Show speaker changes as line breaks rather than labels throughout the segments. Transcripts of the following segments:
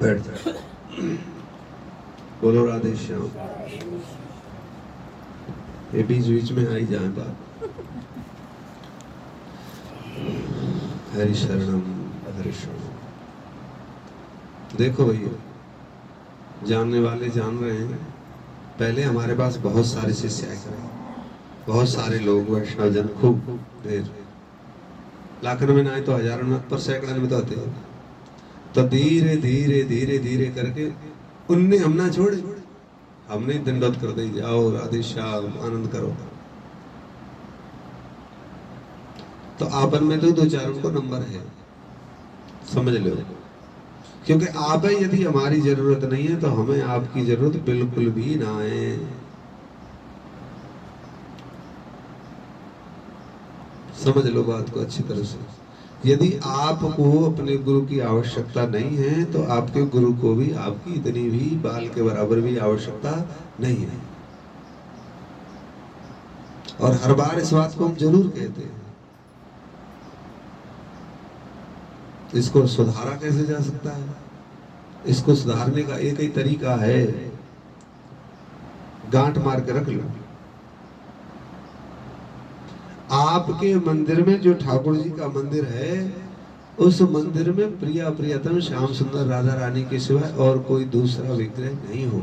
बैठ जाओ। बोलो राधे श्याम। ये बीच बीच में आई जाए बात। हरि शरणम हरि शरणम। देखो भैया, जानने वाले जान रहे हैं, पहले हमारे पास बहुत सारे शिष्य आए थे, बहुत सारे लोग वैष्णव जन खूब ढेर, लाखों में ना आए तो हजारों में, पर सैकड़ों में तो आते हैं। तो धीरे धीरे धीरे धीरे करके उनने हम ना छोड़े, हमने दंडवत कर दी, जाओ राधे श्याम आनंद करो। तो आपन में तो दो चार को नंबर है, समझ लो। क्योंकि आप यदि हमारी जरूरत नहीं है तो हमें आपकी जरूरत बिल्कुल भी ना है। समझ लो बात को अच्छी तरह से। यदि आपको अपने गुरु की आवश्यकता नहीं है तो आपके गुरु को भी आपकी इतनी भी बाल के बराबर भी आवश्यकता नहीं है। और हर बार इस बात को हम जरूर कहते हैं। इसको सुधारा कैसे जा सकता है? इसको सुधारने का एक ही तरीका है, गांठ मार के रख लो। आपके मंदिर में जो ठाकुर जी का मंदिर है, उस मंदिर में प्रिया प्रियतम श्याम सुंदर राधा रानी के सिवाय और कोई दूसरा विग्रह नहीं हो।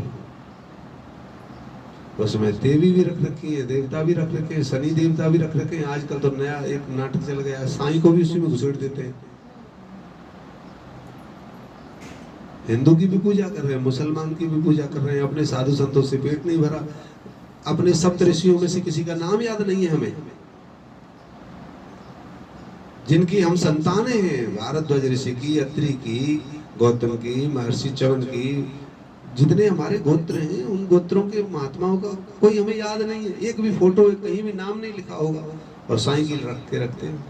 उसमें देवी भी रख रखी है, देवता भी रख रखे हैं, शनि देवता भी रख रखे हैं। आजकल तो नया एक नाटक चल गया है, साईं को भी उसी में घुसेड़ देते हैं। हिंदू की भी पूजा कर रहे हैं, मुसलमान की भी पूजा कर रहे हैं, अपने साधु संतों से पेट नहीं भरा। अपने सप्त ऋषियों में से किसी का नाम याद नहीं है हमें, जिनकी हम संतानें हैं। भारद्वाज ऋषि की, अत्रि की, गौतम की, महर्षि चवन की, जितने हमारे गोत्र हैं, उन गोत्रों के महात्माओं का कोई हमें याद नहीं है। एक भी फोटो, कहीं भी नाम नहीं लिखा होगा, और साईं की रख के रखते हैं,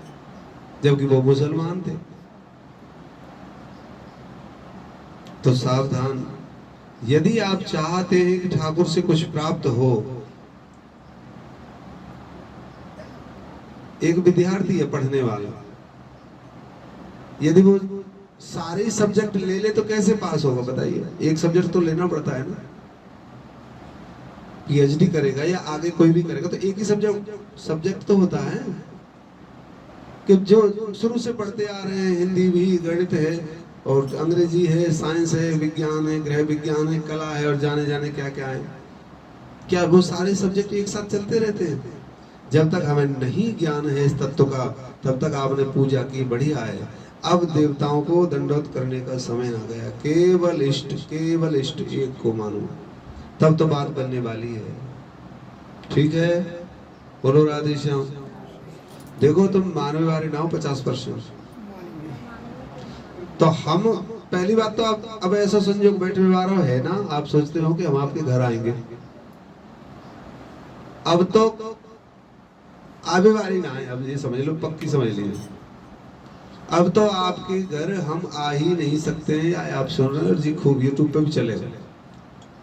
जबकि वो मुसलमान थे। तो सावधान, यदि आप चाहते हैं कि ठाकुर से कुछ प्राप्त हो। एक विद्यार्थी है पढ़ने वाला, यदि वो सारे सब्जेक्ट ले ले तो कैसे पास होगा बताइए? एक सब्जेक्ट तो लेना पड़ता है ना। पीएचडी करेगा या आगे कोई भी करेगा तो एक ही सब्जेक्ट तो होता है, कि जो शुरू से पढ़ते आ रहे हैं। हिंदी भी, गणित है, और अंग्रेजी है, साइंस है, विज्ञान है, गृह विज्ञान है, कला है, और जाने जाने क्या क्या है। क्या वो सारे सब्जेक्ट एक साथ चलते रहते हैं? जब तक हमें नहीं ज्ञान है इस तत्व का, तब तक आपने पूजा की, बढ़िया है। अब देवताओं को दंडवत करने का समय आ गया। केवल इष्ट एक को मानो, तब तो बात बनने वाली है। ठीक है, बोलो राधे श्याम। देखो तुम मानवे वाले ना हो 50%। तो हम पहली बात तो आप अब ऐसा संयोग बैठे वाला है ना, आप सोचते हो कि हम आपके घर आएंगे। अब तो आवे वाली ना है, अब ये समझ लो, पक्की समझ लीजिए। अब तो आपके घर हम आ ही नहीं सकते हैं। आप सुन रहे हो जी, खूब यूट्यूब पे भी चलेगा,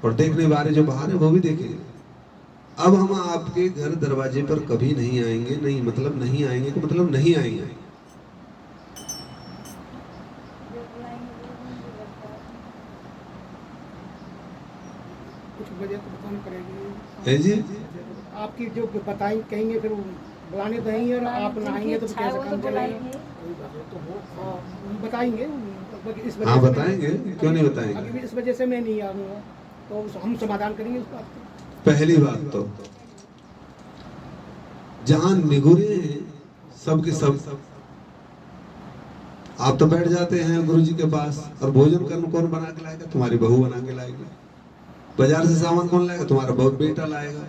और देखने वाले जो बाहर है वो भी देखेंगे। अब हम आपके घर दरवाजे पर कभी नहीं आएंगे। नहीं मतलब नहीं आएंगे तो मतलब नहीं आएंगे।
कुछ वजह तो बतानी पड़ेगी
है जी,
आपकी जो बताएं कहेंगे, फिर बुलाने तो नहीं, और आप नहाएंगे तो कैसे काम चलेगा? तो वो बताएंगे इस वजह
हाँ
से
बताएंगे, क्यों नहीं बताएंगे।
अभी इस वजह से मैं नहीं आऊँगा, तो हम समाधान करेंगे उस बात का।
पहली बात तो जहां निगुरे हैं सबके सब, आप तो बैठ जाते हैं गुरु जी के पास, और भोजन कौन बना के लाएगा? तुम्हारी बहू बना के लाएगी। बाजार से सामान कौन लाएगा? तुम्हारा बहुत बेटा लाएगा।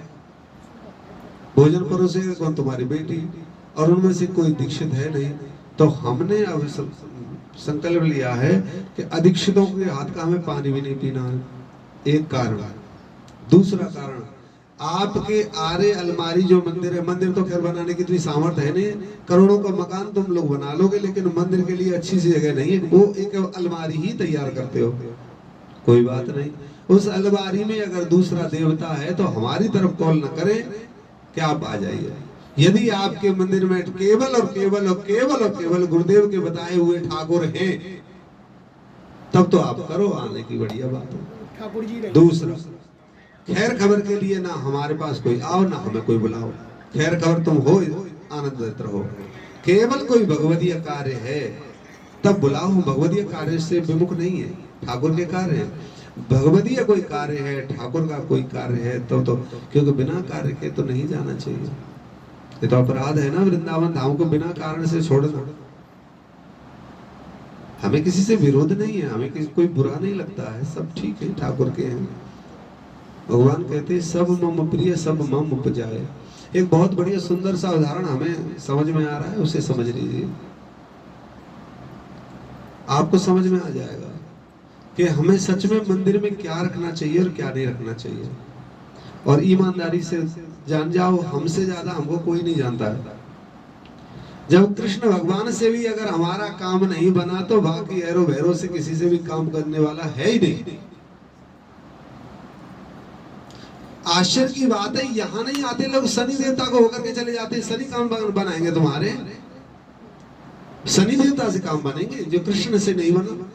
भोजन परोसेगा कौन? तुम्हारी बेटी। और उनमें से कोई दीक्षित है नहीं। तो हमने अब संकल्प लिया है कि अदीक्षितों के हाथ का हमें पानी भी नहीं पीना है। एक कारण। दूसरा कारण, आपके आरे अलमारी जो मंदिर है, मंदिर तो खैर बनाने की इतनी सामर्थ्य है नहीं, करोड़ों का मकान तुम लोग बना लोगे, लेकिन मंदिर के लिए अच्छी सी जगह नहीं है। वो एक अलमारी ही तैयार करते हो, कोई बात नहीं। उस अलमारी में अगर दूसरा देवता है तो हमारी तरफ कॉल न करें कि आप आ जाइए। यदि आपके मंदिर में केवल और केवल और केवल और केवल गुरुदेव के बताए हुए ठाकुर हैं, तब तो आप करो, आने की बढ़िया बात है।
ठाकुर जी रहे।
दूसरा, खैर खबर के लिए ना हमारे पास कोई आओ ना हमें कोई बुलाओ, खैर खबर तुम हो आनंदित रहो। केवल कोई भगवदीय कार्य है तब बुलाओ, भगवदीय कार्य से विमुख नहीं है, ठाकुर के कार्य है। भगवदीय कोई कार्य है, ठाकुर का कोई कार्य है तो क्योंकि बिना कार्य के तो नहीं जाना चाहिए। ये तो अपराध है ना वृंदावन धाम को बिना कारण से छोड़ना। हमें किसी से विरोध नहीं है, हमें किसी कोई बुरा नहीं लगता है, सब ठीक है, ठाकुर के हैं। भगवान कहते हैं सब मम प्रिय सब मम उपजाए। एक बहुत बढ़िया सुंदर सा उदाहरण हमें समझ में आ रहा है, उसे समझ लीजिए, आपको समझ में आ जाएगा कि हमें सच में मंदिर में क्या रखना चाहिए और क्या नहीं रखना चाहिए। और ईमानदारी से जान जाओ, हमसे ज्यादा हमको कोई नहीं जानता है। जब कृष्ण भगवान से भी अगर हमारा काम नहीं बना तो बाकी एरो भैरो से किसी से भी काम करने वाला है ही नहीं। आश्चर्य की बात है, यहां नहीं आते लोग शनि देवता को होकर के चले जाते, शनि काम बनाएंगे तुम्हारे, शनि देवता से काम बनेंगे जो कृष्ण से नहीं बना।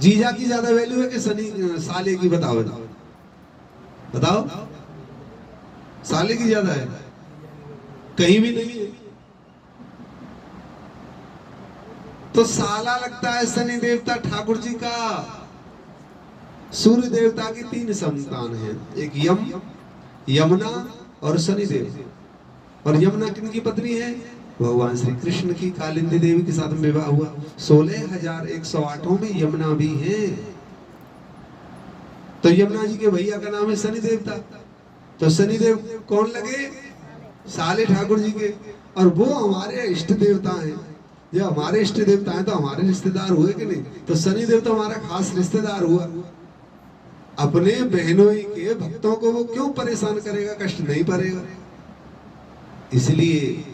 जीजा की ज्यादा वैल्यू है कि शनि साले की? बताओ बताओ बताओ, साले की ज्यादा है? कहीं भी नहीं है। तो साला लगता है शनि देवता ठाकुर जी का। सूर्य देवता की 3 संतान हैं, एक यम, यमुना और शनि देव। और यमुना किनकी पत्नी है? भगवान श्री कृष्ण की। कालिंदी देवी के साथ विवाह हुआ। 16,108 में यमुना भी है। तो यमुना जी के भैया का नाम है शनि देवता। तो शनि देव कौन लगे? साले ठाकुर जी के। और वो हमारे इष्ट देवता हैं। जब हमारे इष्ट देवता हैं तो हमारे रिश्तेदार हुए कि नहीं? तो शनि देव तो हमारा खास रिश्तेदार हुआ। अपने बहनों के भक्तों को वो क्यों परेशान करेगा, कष्ट नहीं पड़ेगा। इसलिए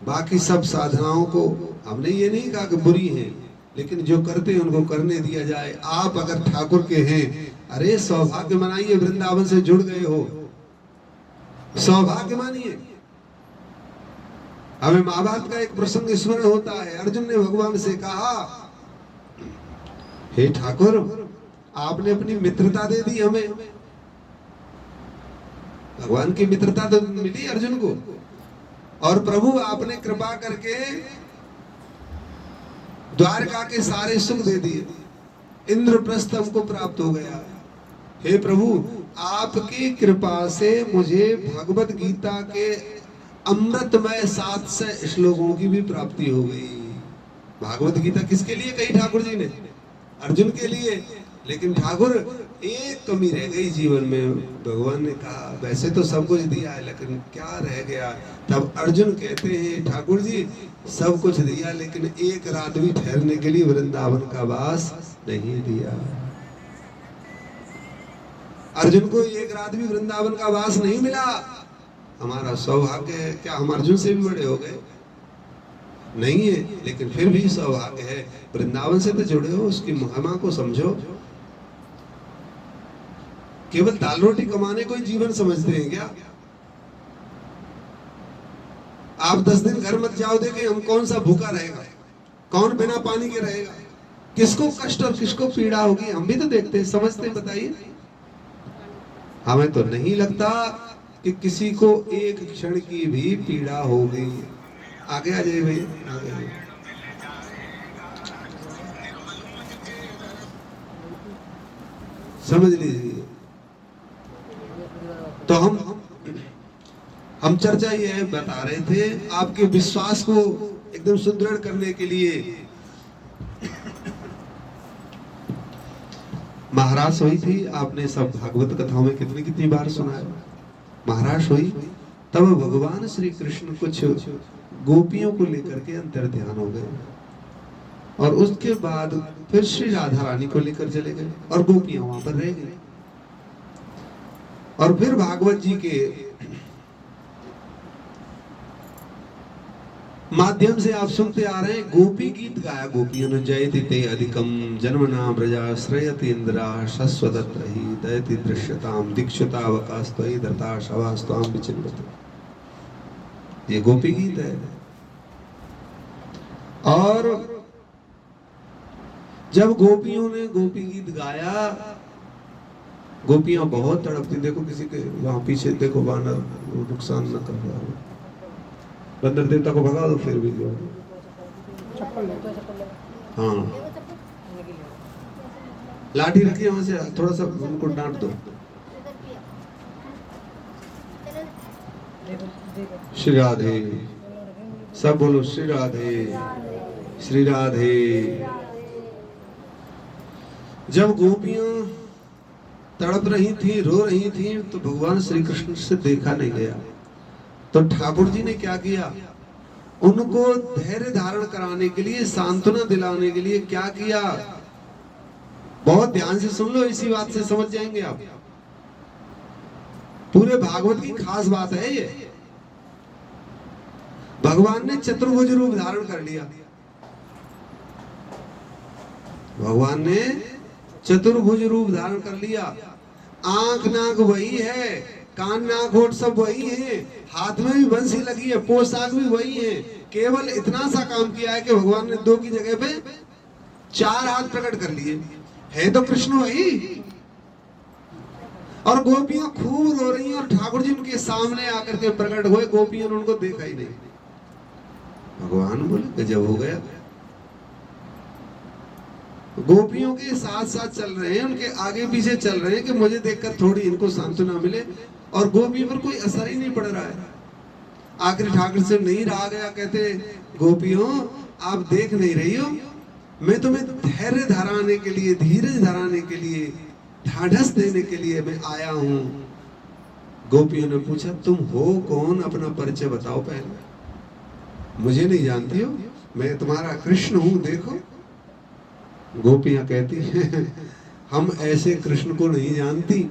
बाकी सब साधनाओं को हमने ये नहीं कहा कि बुरी हैं, लेकिन जो करते हैं उनको करने दिया जाए। आप अगर ठाकुर के हैं, अरे सौभाग्य मनाइए, वृंदावन से जुड़ गए हो, सौभाग्य मानिए। हमें महाभारत का एक प्रसंग स्मरण होता है। अर्जुन ने भगवान से कहा, हे ठाकुर, आपने अपनी मित्रता दे दी हमें। भगवान की मित्रता तो मिली अर्जुन को। और प्रभु आपने कृपा करके द्वारका के सारे सुख दे दिए, इंद्रप्रस्थ हमको प्राप्त हो गया। हे प्रभु, आपकी कृपा से मुझे भगवत गीता के अमृतमय 700 श्लोकों की भी प्राप्ति हो गई। भागवत गीता किसके लिए कही ठाकुर जी ने? अर्जुन के लिए। लेकिन ठाकुर, एक कमी रह गई जीवन में। भगवान ने कहा वैसे तो सब कुछ दिया है, लेकिन क्या रह गया? तब अर्जुन कहते हैं, ठाकुर जी सब कुछ दिया, लेकिन एक रात भी ठहरने के लिए वृंदावन का वास नहीं दिया। अर्जुन को एक रात भी वृंदावन का वास नहीं मिला। हमारा सौभाग्य है। क्या हम अर्जुन से भी बड़े हो गए? नहीं है, लेकिन फिर भी सौभाग्य है। वृंदावन से तो जुड़े हो, उसकी महिमा को समझो। केवल दाल रोटी कमाने को ही जीवन समझते हैं क्या? आप 10 दिन घर मत जाओ, देखें हम कौन सा भूखा रहेगा, कौन बिना पानी के रहेगा, किसको कष्ट और किसको पीड़ा होगी, हम भी तो देखते हैं, समझते हैं। बताइए, हमें तो नहीं लगता कि किसी को एक क्षण की भी पीड़ा हो गई। आगे आ जाइए भैया, आगे आइए। समझ लीजिए। तो हम चर्चा ये बता रहे थे, आपके विश्वास को एकदम सुदृढ़ करने के लिए। महाराज हुई थी, आपने सब भागवत कथाओं में कितनी कितनी बार सुना है। महाराज हुई तब भगवान श्री कृष्ण कुछ गोपियों को लेकर के अंतर ध्यान हो गए, और उसके बाद फिर श्री राधा रानी को लेकर चले गए, और गोपियां वहां पर रह गई। और फिर भागवत जी के माध्यम से आप सुनते आ रहे हैं, गोपी गीत गाया गोपियों ने। जयति ते अधिकम जन्मना प्रजा श्रयति इंद्रा शश्वदत्त ही दयति दृश्यताम दीक्षुतावकास्त्वयि दत्ता शवास्त्वाम विचिन्वते। ये गोपी गीत है। और जब गोपियों ने गोपी गीत गाया, गोपियां बहुत तड़पती। देखो किसी के वहां पीछे देखो वानर, वो नुकसान न कर रहा हो, बंदर देवता को भगा दो फिर भी जो। हाँ, लाठी रखिए वहां से, थोड़ा सा उनको डांट दो। श्री राधे, सब बोलो श्री राधे, श्री राधे। जब गोपियां तड़प रही थी, रो रही थी, तो भगवान श्री कृष्ण से देखा नहीं गया। तो ठाकुर जी ने क्या किया, उनको धैर्य धारण कराने के लिए, सांत्वना दिलाने के लिए क्या किया। बहुत ध्यान से सुन लो, इसी बात से समझ जाएंगे आप। पूरे भागवत की खास बात है ये। भगवान ने चतुर्भुज रूप धारण कर लिया। भगवान ने चतुर्भुज रूप धारण कर लिया। आंख नाक वही है, कान नाक होठ सब वही है, हाथ में भी बंसी लगी है, पोशाक भी वही है। केवल इतना सा काम किया है कि भगवान ने 2 की जगह पे 4 हाथ प्रकट कर लिए। है तो कृष्ण वही। और गोपियां खूब रो रही हैं, और ठाकुर जी उनके सामने आकर के प्रकट हुए। गोपियां ने उनको देखा ही नहीं। भगवान बोले गजब हो गया। गोपियों के साथ साथ चल रहे हैं, उनके आगे पीछे चल रहे हैं कि मुझे देखकर थोड़ी इनको सांत्वना मिले, और गोपी पर कोई असर ही नहीं पड़ रहा है। आखिर ठाकुर से नहीं रहा गया, कहते गोपियों आप देख नहीं रही हो, मैं तुम्हें धैर्य धराने के लिए, धीरज धराने के लिए, ढाढ़स देने के लिए मैं आया हूं। गोपियों ने पूछा तुम हो कौन, अपना परिचय बताओ पहले। मुझे नहीं जानती हो, मैं तुम्हारा कृष्ण हूं, देखो। गोपियां कहती हैं हम ऐसे कृष्ण को नहीं जानती,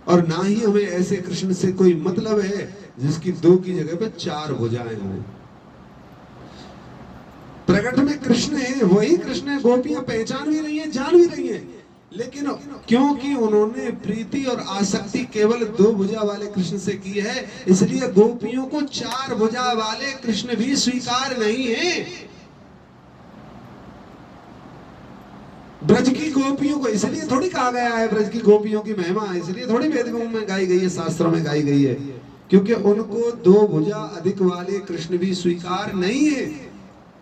और ना ही हमें ऐसे कृष्ण से कोई मतलब है जिसकी 2 की जगह पे 4 भुजाएं हों। प्रकट में कृष्ण है, वही कृष्ण है। गोपियां पहचान भी रही हैं, जान भी रही हैं, लेकिन क्योंकि उन्होंने प्रीति और आसक्ति केवल 2 भुजा वाले कृष्ण से की है, इसलिए गोपियों को 4 भुजा वाले कृष्ण भी स्वीकार नहीं है। ब्रज की गोपियों को इसलिए थोड़ी कहा गया है, ब्रज की गोपियों की महिमा इसलिए थोड़ी वेदों में गाई गई है, शास्त्रों में गाई गई है, क्योंकि उनको 2 भुजा अधिक वाले कृष्ण भी स्वीकार नहीं है।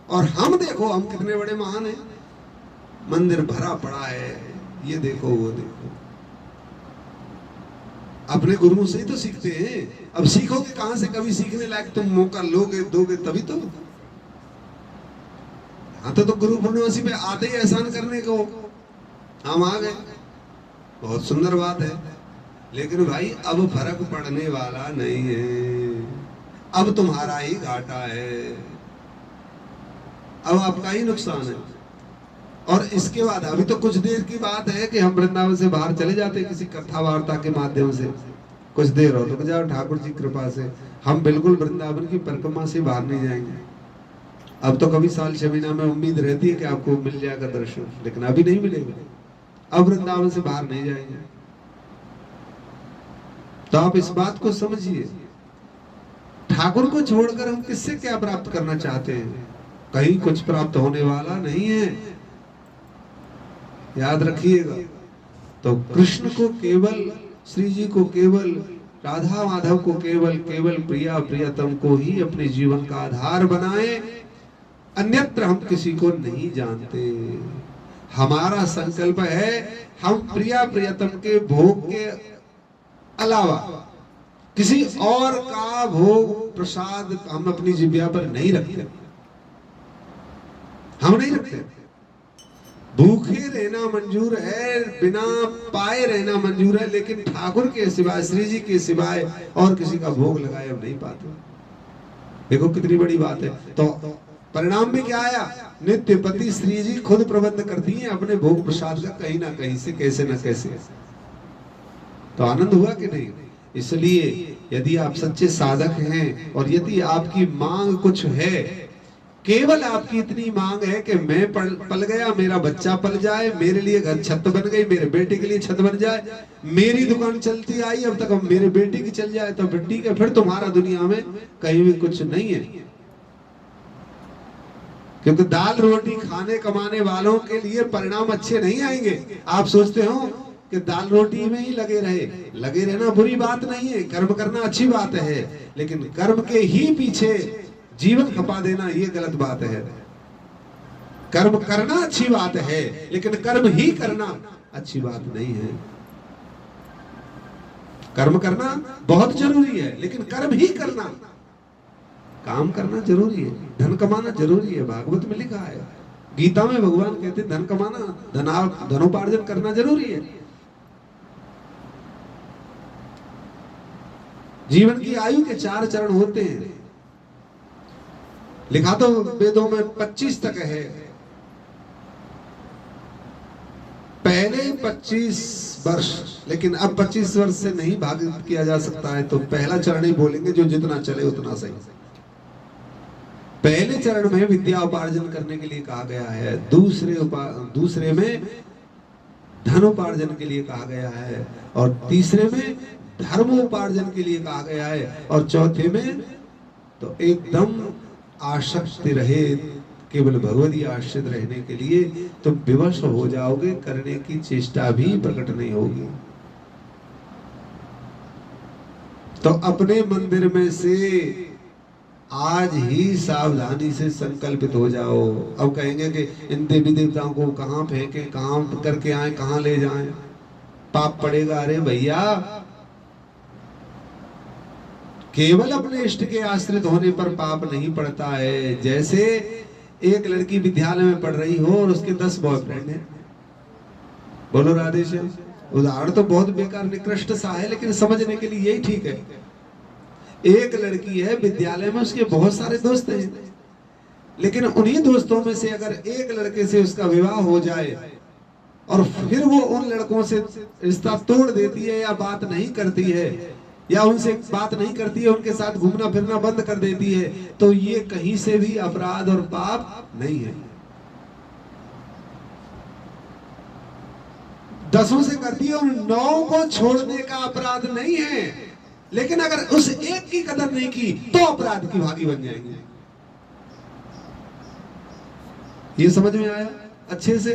और हम देखो, हम कितने बड़े महान हैं, मंदिर भरा पड़ा है, ये देखो वो देखो। अपने गुरुओं से ही तो सीखते हैं। अब सीखोगे कहां से, कभी सीखने लायक तुम मौका लोगे दोगे तभी तो। हाँ तो गुरु पूर्णिमा पे आते ही एहसान करने को हम आ गए, बहुत सुंदर बात है। लेकिन भाई अब फर्क पड़ने वाला नहीं है, अब तुम्हारा ही घाटा है, अब आपका ही नुकसान है। और इसके बाद अभी तो कुछ देर की बात है कि हम वृंदावन से बाहर चले जाते किसी कथा वार्ता के माध्यम से, कुछ देर हो तो जाओ, ठाकुर जी कृपा से हम बिल्कुल वृंदावन की परिक्रमा से बाहर नहीं जाएंगे। अब तो कभी साल 6 महीना में उम्मीद रहती है कि आपको मिल जाएगा दर्शन, लेकिन अभी नहीं मिलेगा। अब वृंदावन से बाहर नहीं जाएंगे। तो आप इस बात को समझिए, ठाकुर को छोड़कर हम किससे क्या प्राप्त करना चाहते हैं? कहीं कुछ प्राप्त होने वाला नहीं है, याद रखिएगा। तो कृष्ण को केवल, श्री जी को केवल, राधा माधव को केवल प्रिया प्रियतम को ही अपने जीवन का आधार बनाएं, अन्यत्र हम किसी को नहीं जानते। हमारा संकल्प है हम प्रिया प्रियतम के भोग के अलावा किसी और का भोग प्रसाद हम अपनी जिह्वा पर नहीं रखते, हम नहीं रखते। भूखे रहना मंजूर है, बिना पाए रहना मंजूर है, लेकिन ठाकुर के सिवाय, श्री जी के सिवाय और किसी का भोग लगाए हम नहीं पाते। देखो कितनी बड़ी बात है। तो परिणाम में क्या आया? नित्य पति श्री जी खुद प्रबंध करती हैं अपने भोग प्रसाद का, कहीं ना कहीं से, कैसे ना कैसे। तो आनंद हुआ कि नहीं? इसलिए यदि आप सच्चे साधक हैं और यदि आपकी मांग कुछ है, केवल आपकी इतनी मांग है कि मैं पल गया, मेरा बच्चा पल जाए, मेरे लिए घर छत बन गई, मेरे बेटे के लिए छत बन जाए, मेरी दुकान चलती आई अब तक, अब मेरे बेटे की चल जाए तो फिर ठीक है, फिर तुम्हारा दुनिया में कहीं भी कुछ नहीं है। क्योंकि दाल रोटी खाने कमाने वालों के लिए परिणाम अच्छे नहीं आएंगे। आप सोचते हो कि दाल रोटी में ही लगे रहना बुरी बात नहीं है, कर्म करना अच्छी बात है, लेकिन कर्म के ही पीछे जीवन खपा देना ये गलत बात है। कर्म करना अच्छी बात है, लेकिन कर्म ही करना अच्छी बात नहीं है। कर्म करना बहुत जरूरी है, लेकिन कर्म ही करना, काम करना जरूरी है, धन कमाना जरूरी है। भागवत में लिखा है, गीता में भगवान कहते धन कमाना, धनोपार्जन करना जरूरी है। जीवन की आयु के 4 चरण होते हैं, लिखा तो वेदों में 25 तक है। पहले 25 वर्ष, लेकिन अब 25 वर्ष से नहीं भागित किया जा सकता है, तो पहला चरण ही बोलेंगे, जो जितना चले उतना सही। पहले चरण में विद्या उपार्जन करने के लिए कहा गया है, दूसरे में धन उपार्जन के लिए कहा गया है, और तीसरे में धर्म उपार्जन के लिए कहा गया है, और चौथे में तो एकदम आसक्ति रहे, केवल भगवती आश्रित रहने के लिए तुम विवश हो जाओगे, करने की चेष्टा भी प्रकट नहीं होगी। तो अपने मंदिर में से आज ही सावधानी से संकल्पित हो जाओ। अब कहेंगे कि इन देवी देवताओं को कहां फेंके, कहां करके आए, कहां ले जाएं, पाप पड़ेगा। अरे भैया, केवल अपने इष्ट के आश्रित होने पर पाप नहीं पड़ता है। जैसे एक लड़की विद्यालय में पढ़ रही हो और उसके 10 बॉयफ्रेंड हैं, बोलो राधे श्याम। उदाहरण तो बहुत बेकार निकृष्ट सा है, लेकिन समझने के लिए यही ठीक है। एक लड़की है विद्यालय में, उसके बहुत सारे दोस्त हैं, लेकिन उन्हीं दोस्तों में से अगर एक लड़के से उसका विवाह हो जाए और फिर वो उन लड़कों से रिश्ता तोड़ देती है, या बात नहीं करती है, या उनसे बात नहीं करती है, उनके साथ घूमना फिरना बंद कर देती है, तो ये कहीं से भी अपराध और पाप नहीं है। 10 से करती है, उन 9 को छोड़ने का अपराध नहीं है, लेकिन अगर उस एक की कदर नहीं की तो अपराध की भागी बन जाएंगे। ये समझ में आया अच्छे से?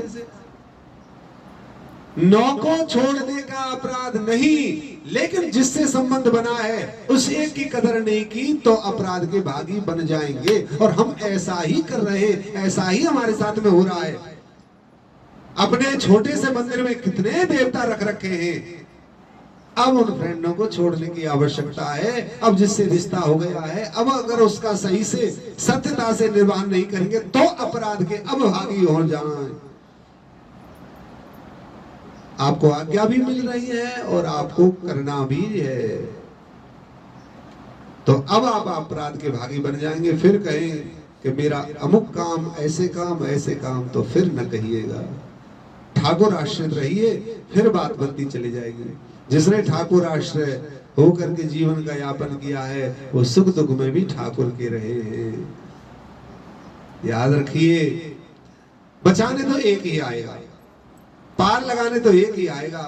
9 को छोड़ने का अपराध नहीं, लेकिन जिससे संबंध बना है उस एक की कदर नहीं की तो अपराध के भागी बन जाएंगे। और हम ऐसा ही कर रहे हैं, ऐसा ही हमारे साथ में हो रहा है। अपने छोटे से मंदिर में कितने देवता रख रखे हैं, अब उन फ्रेंडों को छोड़ने की आवश्यकता है। अब जिससे रिश्ता हो गया है, अब अगर उसका सही से सत्यता से निर्वाह नहीं करेंगे तो अपराध के अब भागी हो जाना है। आपको आज्ञा भी मिल रही है और आपको करना भी है, तो अब आप अपराध के भागी बन जाएंगे। फिर कहें कि मेरा अमुक काम, ऐसे काम, तो फिर न कहिएगा। ठाकुर आश्रित रहिए, फिर बात बनती चली जाएगी। जिसने ठाकुर आश्रय होकर के जीवन का यापन किया है, वो सुख दुख में भी ठाकुर के रहे हैं। याद रखिए, बचाने तो एक ही आएगा, पार लगाने तो एक ही आएगा।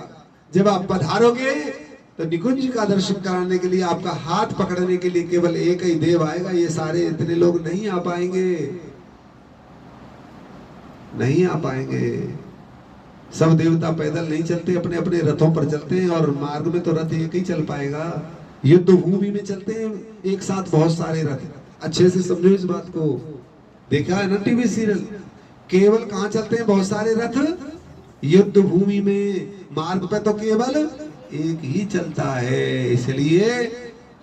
जब आप पधारोगे तो निकुंज का दर्शन कराने के लिए, आपका हाथ पकड़ने के लिए केवल एक ही देव आएगा। ये सारे इतने लोग नहीं आ पाएंगे, नहीं आ पाएंगे। सब देवता पैदल नहीं चलते, अपने अपने रथों पर चलते हैं, और मार्ग में तो रथ एक ही चल पाएगा। युद्ध भूमि में चलते हैं एक साथ बहुत सारे रथ। अच्छे से समझो इस बात को, देखा है ना टीवी सीरियल, केवल कहां चलते हैं बहुत सारे रथ? युद्ध भूमि में। मार्ग पे तो केवल एक ही चलता है। इसलिए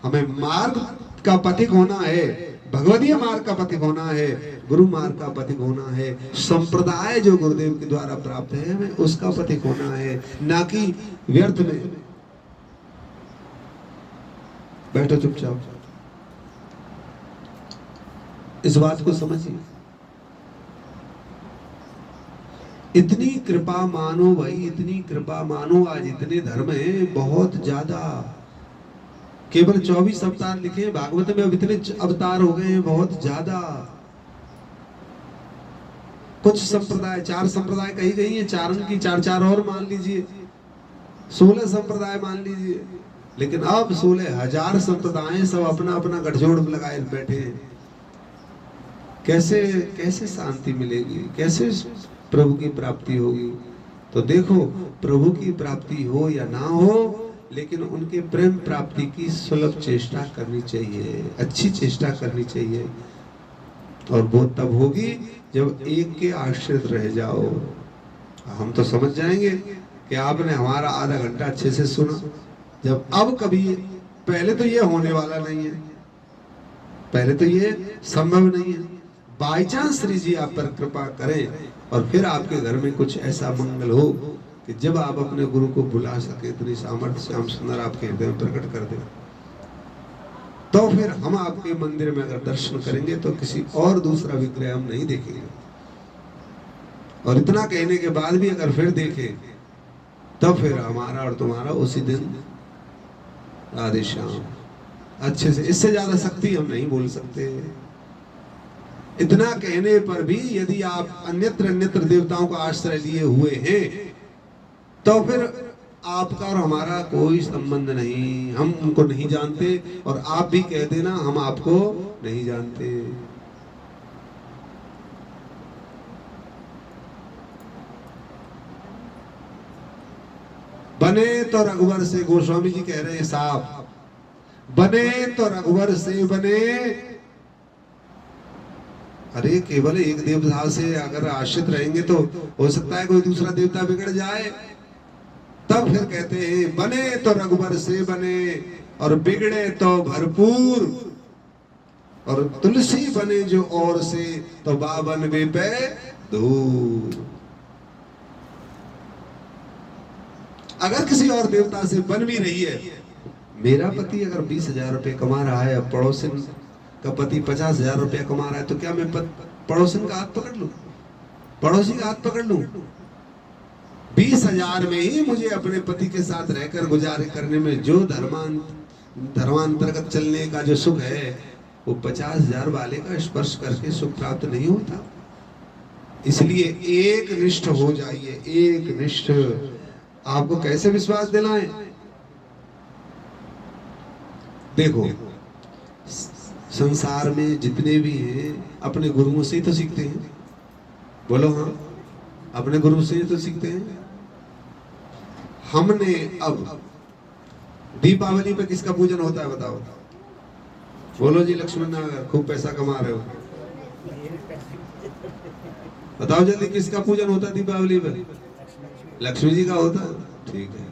हमें मार्ग का पथिक होना है, भगवदीय मार्ग का पथिक होना है, गुरु मार्ग का पथिक होना है। संप्रदाय जो गुरुदेव के द्वारा प्राप्त है, हमें उसका पथिक होना है, ना कि व्यर्थ में। बैठो चुपचाप, इस बात को समझिए। इतनी कृपा मानो भाई, इतनी कृपा मानो। आज इतने धर्म हैं बहुत ज्यादा, केवल 24 अवतार लिखे हैं भागवत में, अब इतने अवतार हो गए हैं, बहुत ज्यादा। कुछ संप्रदाय, 4 संप्रदाय कही गई है, चारण की 4 और मान लीजिए, 16 संप्रदाय मान लीजिए। लेकिन अब 16,000 संप्रदाय सब अपना अपना गठजोड़ लगाए बैठे हैं। कैसे कैसे शांति मिलेगी, कैसे प्रभु की प्राप्ति होगी? तो देखो, प्रभु की प्राप्ति हो या ना हो, लेकिन उनके प्रेम प्राप्ति की सुलभ चेष्टा करनी चाहिए, अच्छी चेष्टा करनी चाहिए। और वो तब होगी जब एक के आश्रित रह जाओ। हम तो समझ जाएंगे कि आपने हमारा आधा घंटा अच्छे से सुना। जब अब कभी, पहले तो ये होने वाला नहीं है, पहले तो ये संभव नहीं है। बाई चांस श्री जी आप पर कृपा करें और फिर आपके घर में कुछ ऐसा मंगल हो कि जब आप अपने गुरु को बुला सके, इतनी सामर्थ्य श्याम सुंदर आपके हृदय में प्रकट कर दे, तो फिर हम आपके मंदिर में अगर दर्शन करेंगे तो किसी और दूसरा विग्रह हम नहीं देखेंगे। और इतना कहने के बाद भी अगर फिर देखें, तब फिर हमारा और तुम्हारा उसी दिन राधे श्याम अच्छे से। इससे ज्यादा शक्ति हम नहीं बोल सकते। इतना कहने पर भी यदि आप अन्यत्र अन्यत्र देवताओं का आश्रय लिए हुए हैं, तो फिर आपका और हमारा कोई संबंध नहीं, हम उनको नहीं जानते। और आप भी कह देना हम आपको नहीं जानते। बने तो रघुवर से, गोस्वामी जी कह रहे हैं साहब, बने तो रघुवर से बने। अरे केवल एक देवता से अगर आश्रित रहेंगे तो हो सकता है कोई दूसरा देवता बिगड़ जाए। तब फिर कहते हैं बने तो रघुवर से बने और बिगड़े तो भरपूर। और तुलसी बने जो और से तो बावन वे पे दूर। अगर किसी और देवता से बन भी रही है, मेरा पति अगर 20,000 रुपए कमा रहा है, पड़ोसन का पति 50,000 रुपया कमा रहा है, तो क्या मैं पड़ोसन का हाथ पकड़ लूं, पड़ोसी का हाथ पकड़ लूं? 20,000 में ही मुझे अपने पति के साथ रहकर गुजारे करने में जो धर्मांतर्गत चलने का जो सुख है, वो 50,000 वाले का स्पर्श करके सुख प्राप्त नहीं होता। इसलिए एक निष्ठ हो जाइए, एक निष्ठ। आपको कैसे विश्वास दिलाएं? देखो, संसार में जितने भी हैं अपने गुरुओं से ही तो सीखते हैं। बोलो हाँ, अपने गुरु से ही तो सीखते हैं। हमने अब दीपावली पे किसका पूजन होता है बताओ? बोलो जी। लक्ष्मण नागर, खूब पैसा कमा रहे हो, बताओ जल्दी, किसका पूजन होता है दीपावली पे? लक्ष्मी जी का होता है। ठीक है।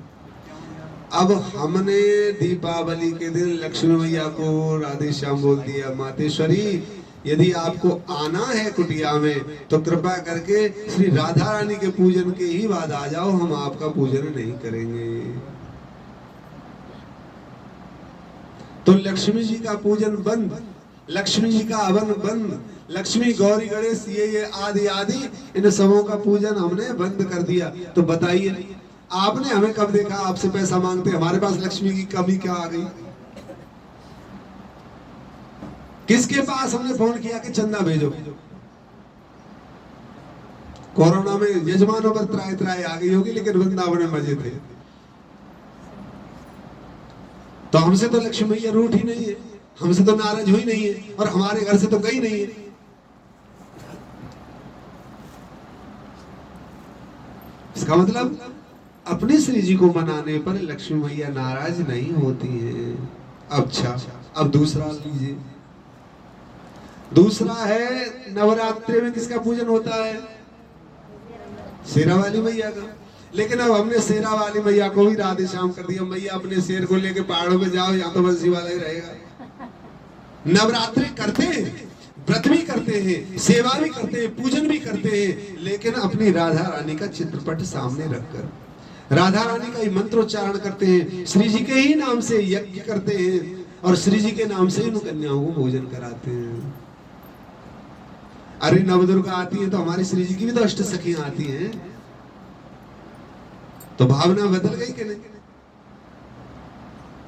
अब हमने दीपावली के दिन लक्ष्मी मैया को राधे श्याम बोल दिया। मातेश्वरी, यदि आपको आना है कुटिया में तो कृपा करके श्री राधा रानी के पूजन के ही बाद आ जाओ, हम आपका पूजन नहीं करेंगे। तो लक्ष्मी जी का पूजन बंद, लक्ष्मी जी का हवन बंद, लक्ष्मी गौरी गणेश ये आदि आदि इन सबों का पूजन हमने बंद कर दिया। तो बताइए, आपने हमें कब देखा आपसे पैसा मांगते? हमारे पास लक्ष्मी की कमी क्या आ गई? किसके पास हमने फोन किया कि चंदा भेजो? कोरोना में यजमानों पर त्राय त्राय आ गई होगी, लेकिन वृंदावन में मजे थे। तो हमसे तो लक्ष्मी मैया रूठ ही नहीं है, हमसे तो नाराज हुई नहीं है, और हमारे घर से तो गई नहीं है। इसका मतलब अपने श्री जी को मनाने पर लक्ष्मी मैया नाराज नहीं होती है। अच्छा, अब दूसरा लीजिए। दूसरा है नवरात्रि में किसका पूजन होता है? शेरा वाली मैया का। लेकिन अब हमने शेरा वाली मैया को भी राधे श्याम कर दिया। मैया अपने शेर को लेके पहाड़ों पे जाओ, या तो बंसी वाला ही रहेगा। नवरात्रि करते हैं, व्रत भी करते हैं, सेवा भी करते हैं, पूजन भी करते हैं, लेकिन अपनी राधा रानी का चित्रपट सामने रखकर राधा रानी का ही मंत्रोच्चारण करते हैं, श्री जी के ही नाम से यज्ञ करते हैं, और श्री जी के नाम से ही कन्याओं को भोजन कराते हैं। अरे नवदुर्गा आती है तो हमारी श्री जी की भी तो अष्ट सखियां आती हैं। तो भावना बदल गई कि नहीं?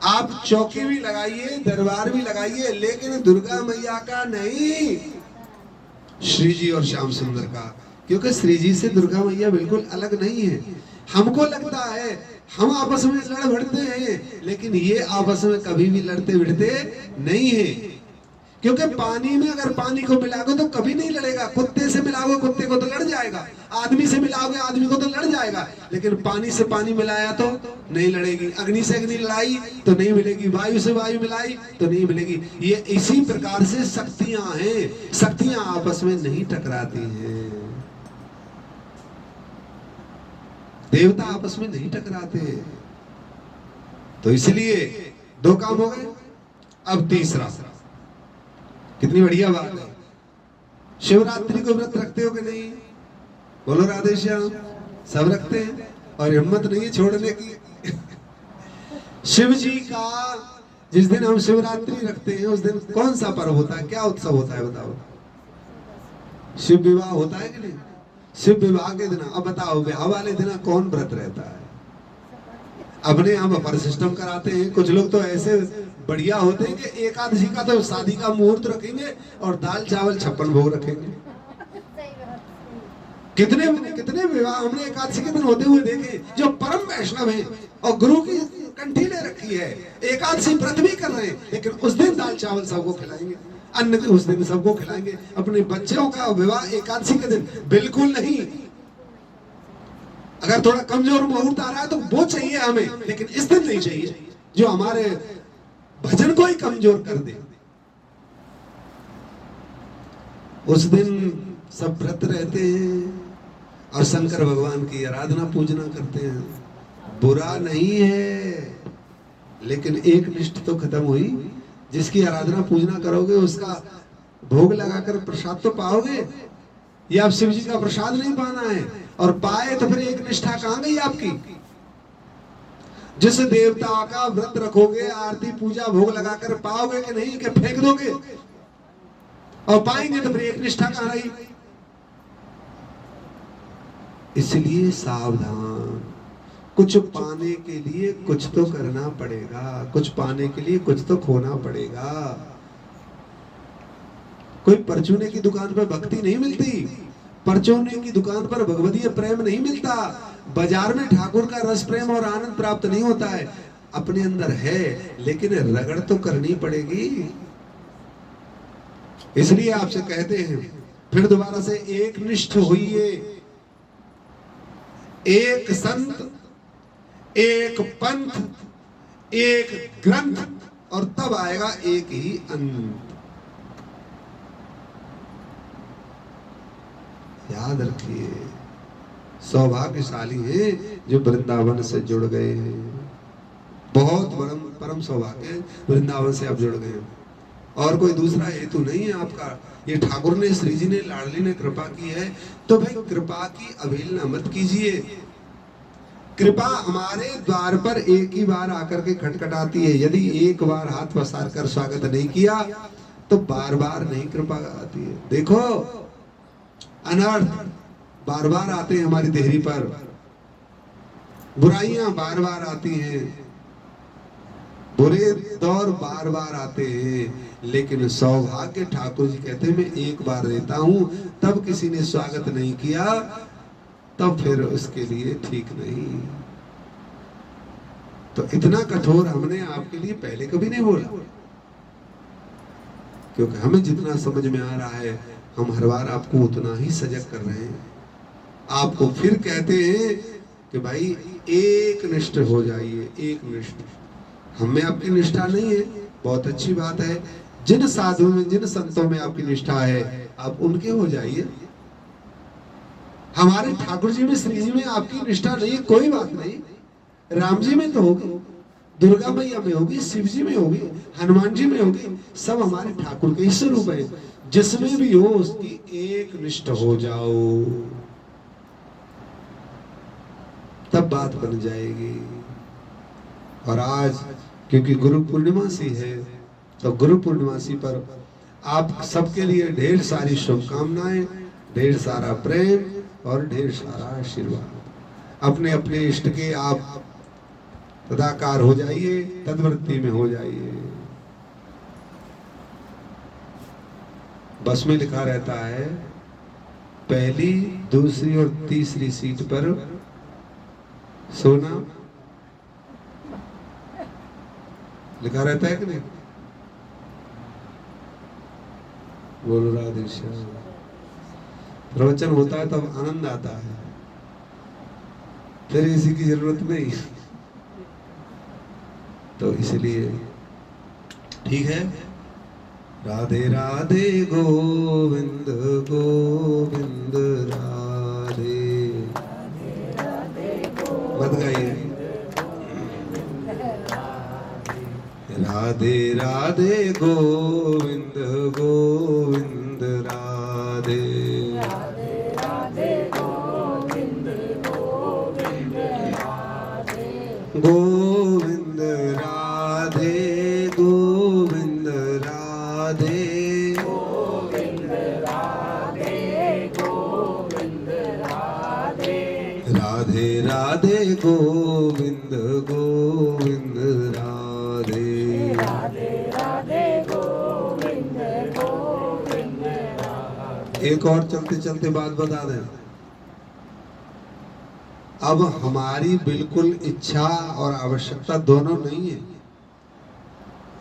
आप चौकी भी लगाइए, दरबार भी लगाइए, लेकिन दुर्गा मैया का नहीं, श्री जी और श्याम सुंदर का। क्योंकि श्री जी से दुर्गा मैया बिल्कुल अलग नहीं है। हमको लगता है हम आपस में लड़ भिड़ते हैं, लेकिन ये आपस में कभी भी लड़ते भिड़ते नहीं है। क्योंकि पानी में अगर पानी को मिलाओगे तो कभी नहीं लड़ेगा। कुत्ते से मिलाओगे कुत्ते को तो लड़ जाएगा, आदमी से मिलाओगे आदमी को तो लड़ जाएगा, लेकिन पानी से पानी मिलाया तो नहीं लड़ेगी। अग्नि से अग्नि मिलाई तो नहीं मिलेगी, वायु से वायु मिलाई तो नहीं मिलेगी। ये इसी प्रकार से शक्तियां हैं, शक्तियां आपस में नहीं टकराती हैं। देवता आपस में नहीं टकराते। तो इसलिए दो काम हो गए। अब तीसरा, कितनी बढ़िया बात है। शिवरात्रि को व्रत रखते हो कि नहीं? बोलो राधे श्याम। सब रखते हैं और हिम्मत नहीं है छोड़ने की। शिव जी का जिस दिन हम शिवरात्रि रखते हैं उस दिन कौन सा पर्व होता है, क्या उत्सव होता है बताओ? शिव विवाह होता है कि नहीं? शिव विवाह के दिन, अब बताओ विवाह वाले दिन कौन व्रत रहता है? अपने यहाँ बफर सिस्टम कराते हैं। कुछ लोग तो ऐसे बढ़िया होते हैं कि एकादशी का तो शादी का मुहूर्त रखेंगे और दाल चावल 56 भोग रखेंगे। कितने कितने विवाह हमने एकादशी के दिन होते हुए देखे, जो परम वैष्णव हैं और गुरु की कंठी ले रखी है, एकादशी व्रत भी कर रहे हैं, लेकिन उस दिन दाल चावल सबको खिलाएंगे, अन्न उस दिन सबको खिलाएंगे। अपने बच्चों का विवाह एकादशी के दिन बिल्कुल नहीं। अगर थोड़ा कमजोर मुहूर्त आ रहा है तो वो चाहिए हमें, लेकिन इस दिन नहीं चाहिए जो हमारे भजन को ही कमजोर कर दे। उस दिन सब व्रत रहते हैं और शंकर भगवान की आराधना पूजना करते हैं। बुरा नहीं है, लेकिन एक निष्ठ तो खत्म हुई। जिसकी आराधना पूजना करोगे उसका भोग लगाकर प्रसाद तो पाओगे। ये आप शिव जी का प्रसाद नहीं पाना है, और पाए तो फिर एक निष्ठा कहां गई आपकी? जिस देवता का व्रत रखोगे, आरती पूजा भोग लगाकर पाओगे कि नहीं, कि फेंक दोगे? और पाएंगे तो फिर एक निष्ठा कहां रही? इसलिए सावधान। कुछ पाने के लिए कुछ तो करना पड़ेगा, कुछ पाने के लिए कुछ तो खोना पड़ेगा। कोई परचूने की दुकान पर भक्ति नहीं मिलती, परचूने की दुकान पर भगवतीय प्रेम नहीं मिलता, बाजार में ठाकुर का रस प्रेम और आनंद प्राप्त नहीं होता है। अपने अंदर है, लेकिन रगड़ तो करनी पड़ेगी। इसलिए आपसे कहते हैं फिर दोबारा से, एक निष्ठ होइए, एक संत, एक पंथ, एक ग्रंथ, और तब आएगा एक ही अंत। याद रखिए, सौभाग्यशाली है जो वृंदावन से जुड़ गए हैं। बहुत परम सौभाग्य है, वृंदावन से आप जुड़ गए हैं, और कोई दूसरा हेतु नहीं है आपका। ये ठाकुर ने, श्री जी ने, लाडली ने कृपा की है, तो भाई कृपा की अवहेलना मत कीजिए। कृपा हमारे द्वार पर एक ही बार आकर के खटखटाती है। यदि एक बार हाथ पसार कर स्वागत नहीं किया तो बार बार नहीं कृपा आती है। देखो, अनर्थ बार बार आते हैं हमारी देहरी पर, बुराइयां बार बार आती हैं, बुरे दौर बार बार आते हैं, लेकिन सौभाग्य ठाकुर जी कहते हैं मैं एक बार देता हूं, तब किसी ने स्वागत नहीं किया तब फिर उसके लिए ठीक नहीं। तो इतना कठोर हमने आपके लिए पहले कभी नहीं बोला, क्योंकि हमें जितना समझ में आ रहा है हम हर बार आपको उतना ही सजग कर रहे हैं। आपको फिर कहते हैं कि भाई एक निष्ठ हो जाइए, एक निष्ठ। हमें आपकी निष्ठा नहीं है, बहुत अच्छी बात है। जिन साधुओं में, जिन संतों में आपकी निष्ठा है, आप उनके हो जाइए। हमारे ठाकुर जी में, श्री जी में आपकी निष्ठा नहीं है, कोई बात नहीं। राम जी में तो होगी, दुर्गा मैया में होगी, शिव जी में होगी, हनुमान जी में होगी, सब हमारे ठाकुर के ही स्वरूप है। जिसमें भी हो उसकी एक निष्ठ हो जाओ, तब बात बन जाएगी। और आज क्योंकि गुरु पूर्णिमा सी है, तो गुरु पूर्णिमा सी पर आप सबके लिए ढेर सारी शुभकामनाएं, ढेर सारा प्रेम और ढेर सारा आशीर्वाद। अपने अपने इष्ट के आप तदाकार हो जाइए, तद्वृत्ति में हो जाइए। बस में लिखा रहता है पहली, दूसरी और तीसरी सीट पर सोना, लिखा रहता है कि नहीं? बोलो राधे श्याम। प्रवचन होता है तब आनंद आता है, फिर इसी की जरूरत नहीं। तो इसलिए ठीक है, राधे राधे गोविंद गोविंद राधे। मत गाइए। राधे राधे गोविंद गोविंद राधे। गोविंद राधे गोविंद राधे। राधे राधे गोविंद गोविंद राधे। एक और चलते चलते बात बता दें। अब हमारी बिल्कुल इच्छा और आवश्यकता दोनों नहीं है।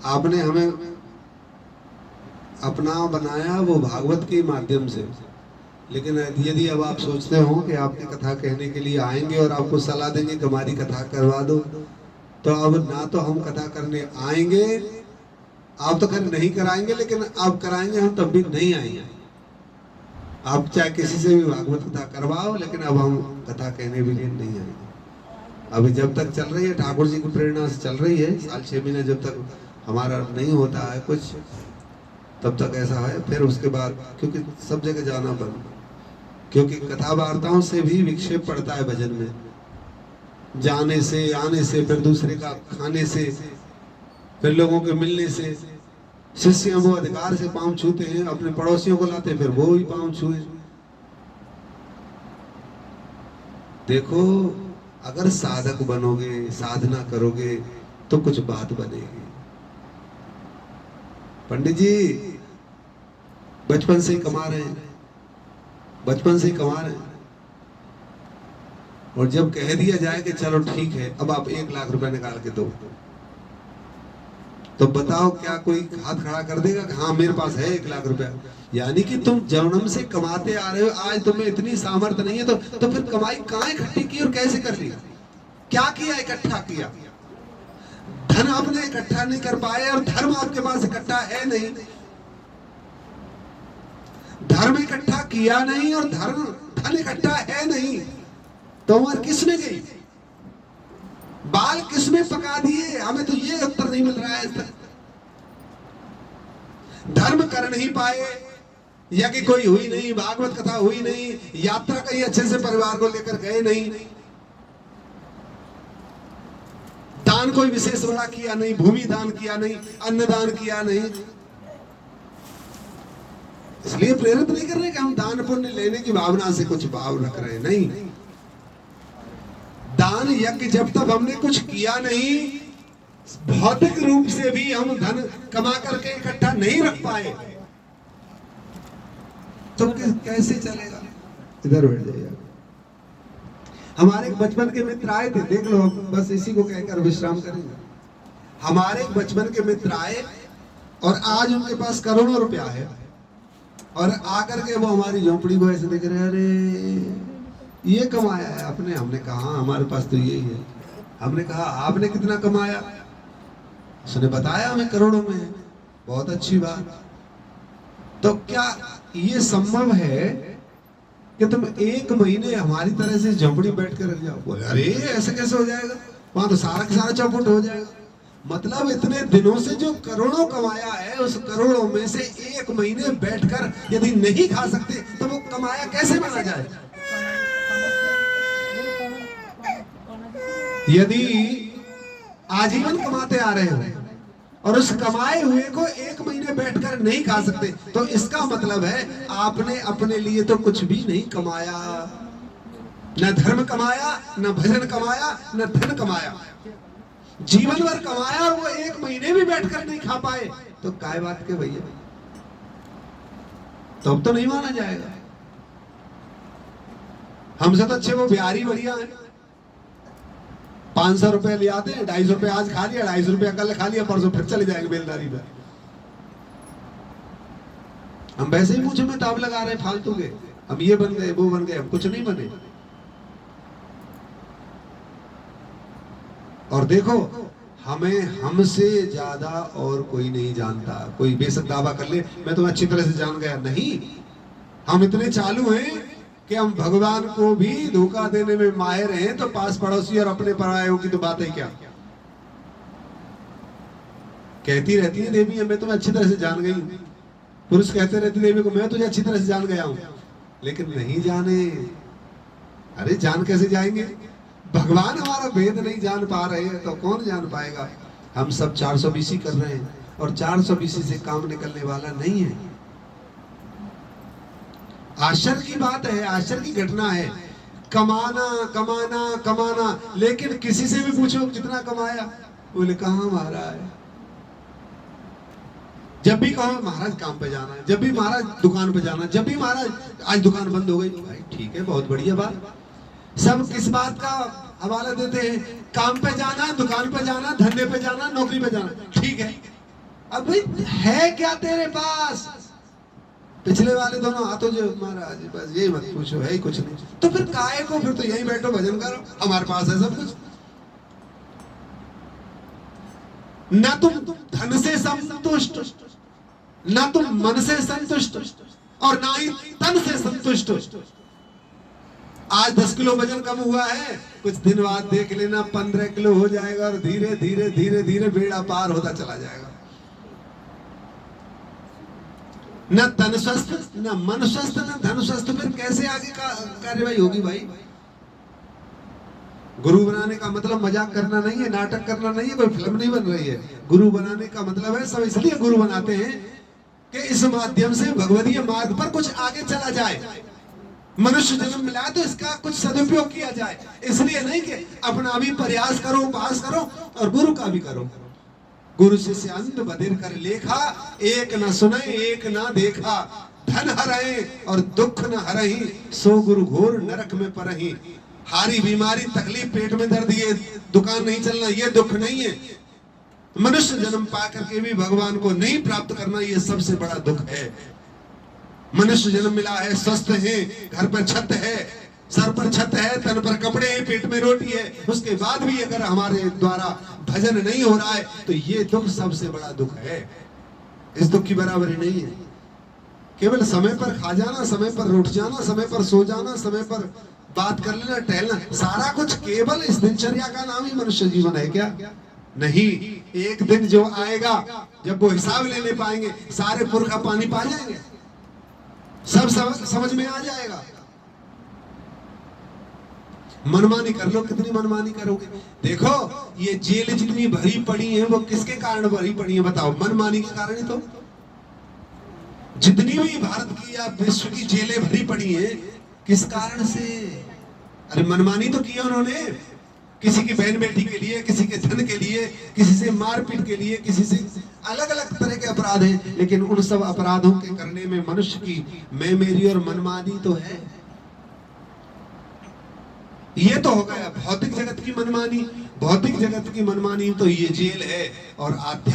आपने हमें अपना बनाया वो भागवत के माध्यम से, लेकिन यदि अब आप सोचते हो कि आपकी कथा कहने के लिए आएंगे और आपको सलाह देंगे कि हमारी कथा करवा दो, तो अब ना तो हम कथा करने आएंगे, आप तो खैर नहीं कराएंगे, लेकिन आप कराएंगे हम तब भी नहीं आएंगे। आप चाहे किसी से भी भागवत कथा करवाओ, लेकिन अब हम कथा कहने के लिए नहीं आएंगे। अभी जब तक चल रही है, ठाकुर जी की प्रेरणा से चल रही है, साल 6 महीने जब तक हमारा नहीं होता है कुछ, तब तक ऐसा है। फिर उसके बाद क्योंकि सब जगह जाना बंद, क्योंकि कथा वार्ताओं से भी विक्षेप पड़ता है भजन में, जाने से, आने से, फिर दूसरे का खाने से, फिर लोगों के मिलने से। शिष्य वो अधिकार से पांव छूते हैं, अपने पड़ोसियों को लाते, फिर वो ही पांव छुए। देखो, अगर साधक बनोगे, साधना करोगे, तो कुछ बात बनेगी। पंडित जी बचपन से ही कमा रहे हैं, बचपन से ही कमा रहे हैं, और जब कह दिया जाए कि चलो ठीक है, अब आप 1 लाख रुपए निकाल के दो, तो बताओ क्या कोई हाथ खड़ा कर देगा कि हाँ मेरे पास है 1 लाख रुपया? यानी कि तुम जन्म से कमाते आ रहे हो, आज तुम्हें इतनी सामर्थ्य नहीं है, तो फिर कमाई कहाँ इकट्ठी की और कैसे कर ली? क्या किया? इकट्ठा किया। धन आपने इकट्ठा नहीं कर पाए, और धर्म आपके पास इकट्ठा है नहीं। धर्म इकट्ठा किया नहीं और धन इकट्ठा है नहीं, तो उम्र किसमें गई? बाल किसमें पका दिए? हमें तो ये उत्तर नहीं मिल रहा है आज तक। धर्म कर नहीं पाए, या कि कोई हुई नहीं, भागवत कथा हुई नहीं, यात्रा कहीं अच्छे से परिवार को लेकर गए नहीं, दान कोई विशेष बड़ा किया नहीं, भूमि दान किया नहीं, अन्न दान किया नहीं। इसलिए प्रेरित नहीं कर रहे कि हम दान पुण्य लेने की भावना से कुछ भाव रख रहे, नहीं। दान यज्ञ जब तक हमने कुछ किया नहीं, भौतिक रूप से भी हम धन कमा करके इकट्ठा नहीं रख पाए, तो कैसे चलेगा? इधर बैठ जाइए। हमारे एक बचपन के मित्र आए थे, देख लो, बस इसी को कहकर विश्राम करेंगे। हमारे एक बचपन के मित्र आए और आज उनके पास करोड़ों रुपया है, और आकर के वो हमारी झोपड़ी को ऐसे देख रहे हैं, अरे ये कमाया है आपने? हमने कहा हमारे पास तो यही है। हमने कहा आपने कितना कमाया? उसने बताया हमें करोड़ों में है। बहुत अच्छी बात। तो क्या ये संभव है कि तुम 1 महीने हमारी तरह से झोपड़ी बैठ कर रख जाओ? बोले अरे ऐसे कैसे हो जाएगा, वहां तो सारा का सारा चौपट हो जाएगा। मतलब इतने दिनों से जो करोड़ों कमाया है, उस करोड़ों में से 1 महीने बैठकर यदि नहीं खा सकते, तो वो कमाया कैसे माना जाए? यदि आजीवन कमाते आ रहे हो और उस कमाए हुए को 1 महीने बैठकर नहीं खा सकते, तो इसका मतलब है आपने अपने लिए तो कुछ भी नहीं कमाया। न धर्म कमाया, न भजन कमाया, न धन कमाया। जीवन भर कमाया और वो 1 महीने भी बैठकर नहीं खा पाए, तो काय बात के भैया, तो अब तो नहीं माना जाएगा। हमसे तो अच्छे वो बिहारी बढ़िया है, 500 रुपए ले आते हैं, 250 रुपए आज खा लिया, 250 रुपया कल खा लिया, परसों फिर चले जाएंगे बेलदारी पे। हम वैसे ही मुझे में ताव लगा रहे फालतू के, हम ये बन गए वो बन गए, हम कुछ नहीं बने। और देखो, हमें हमसे ज्यादा और कोई नहीं जानता। कोई बेशक दावा कर ले मैं तुम्हें अच्छी तरह से जान गया, नहीं, हम इतने चालू हैं कि हम भगवान को भी धोखा देने में माहिर हैं, तो पास पड़ोसी और अपने परायों की तो बात है क्या। कहती रहती है देवी मैं तुम्हें अच्छी तरह से जान गई हूं, पुरुष कहते रहते देवी को मैं तुझे अच्छी तरह से जान गया हूं, लेकिन नहीं जाने। अरे जान कैसे जाएंगे, भगवान हमारा भेद नहीं जान पा रहे हैं तो कौन जान पाएगा। हम सब 420 कर रहे हैं और 420 से काम निकलने वाला नहीं है। आश्चर्य की बात है, आश्चर्य की घटना है, कमाना कमाना कमाना, लेकिन किसी से भी पूछो कितना कमाया, बोले कहाँ महाराज। जब भी कहो महाराज काम पे जाना है, जब भी महाराज दुकान पे जाना है, जब भी महाराज आज दुकान बंद हो गई, भाई ठीक है बहुत बढ़िया बात। सब किस बात का हवाला देते हैं, काम पे जाना, दुकान पे जाना, धंधे पे जाना, नौकरी पे जाना, ठीक है। अब भाई है क्या तेरे पास, पिछले वाले दोनों हाथों जो महाराज बस यही मत पूछो, है ही कुछ नहीं, तो फिर काहे को, फिर तो यहीं बैठो भजन करो, हमारे पास है सब कुछ। ना तुम धन से संतुष्ट, ना तुम मन से संतुष्ट, और ना ही तन से संतुष्ट। आज 10 किलो वजन कम हुआ है, कुछ दिन बाद देख लेना 15 किलो हो जाएगा, और धीरे धीरे धीरे धीरे बेड़ा पार होता चला जाएगा। न तन स्वस्थ, न मन स्वस्थ, न धन स्वस्थ, फिर कैसे आगे का कार्यवाही होगी भाई। गुरु बनाने का मतलब मजाक करना नहीं है, नाटक करना नहीं है, कोई फिल्म नहीं बन रही है। गुरु बनाने का मतलब है, सब इसलिए गुरु बनाते हैं कि इस माध्यम से भगवदीय मार्ग पर कुछ आगे चला जाए। मनुष्य जन्म मिला तो इसका कुछ सदुपयोग किया जाए, इसलिए नहीं कि अपना भी प्रयास करो, उपास करो और गुरु का भी करो। गुरु शिष्य अंत बधिर कर लेखा, एक न सुने एक न देखा, धन हरहि और दुख न हरहि, सो गुरु घोर नरक में परहि। हारी बीमारी तकलीफ, पेट में दर्द, ये दुकान नहीं चलना, ये दुख नहीं है। मनुष्य जन्म पा करके भी भगवान को नहीं प्राप्त करना, ये सबसे बड़ा दुख है। मनुष्य जन्म मिला है, स्वस्थ है, घर पर छत है, सर पर छत है, तन पर कपड़े हैं, पेट में रोटी है, उसके बाद भी अगर हमारे द्वारा भजन नहीं हो रहा है तो ये दुख सबसे बड़ा दुख है। इस दुख की बराबरी नहीं है। केवल समय पर खा जाना, समय पर उठ जाना, समय पर सो जाना, समय पर बात कर लेना, टहलना, सारा कुछ केवल इस दिनचर्या का नाम ही मनुष्य जीवन है क्या? नहीं। एक दिन जो आएगा जब वो हिसाब लेने पाएंगे, सारे पुरखा पानी पा जाएंगे, सब समझ में आ जाएगा। मनमानी कर लो, कितनी मनमानी करोगे। देखो ये जेल जितनी भरी पड़ी है वो किसके कारण भरी पड़ी है बताओ? मनमानी के कारण ही तो। जितनी भी भारत की या विश्व की जेलें भरी पड़ी है, किस कारण से? अरे मनमानी तो किया उन्होंने, किसी की बहन बेटी के लिए, किसी के धन के लिए, किसी से मारपीट के लिए, किसी से अलग अलग तरह के अपराध हैं। लेकिन उन सब अपराधों के करने में मनुष्य की मैं मेरी और मनमानी तो है। ये तो हो गया भौतिक जगत की मनमानी। भौतिक जगत की मनमानी तो ये जेल है, और आध्यात्म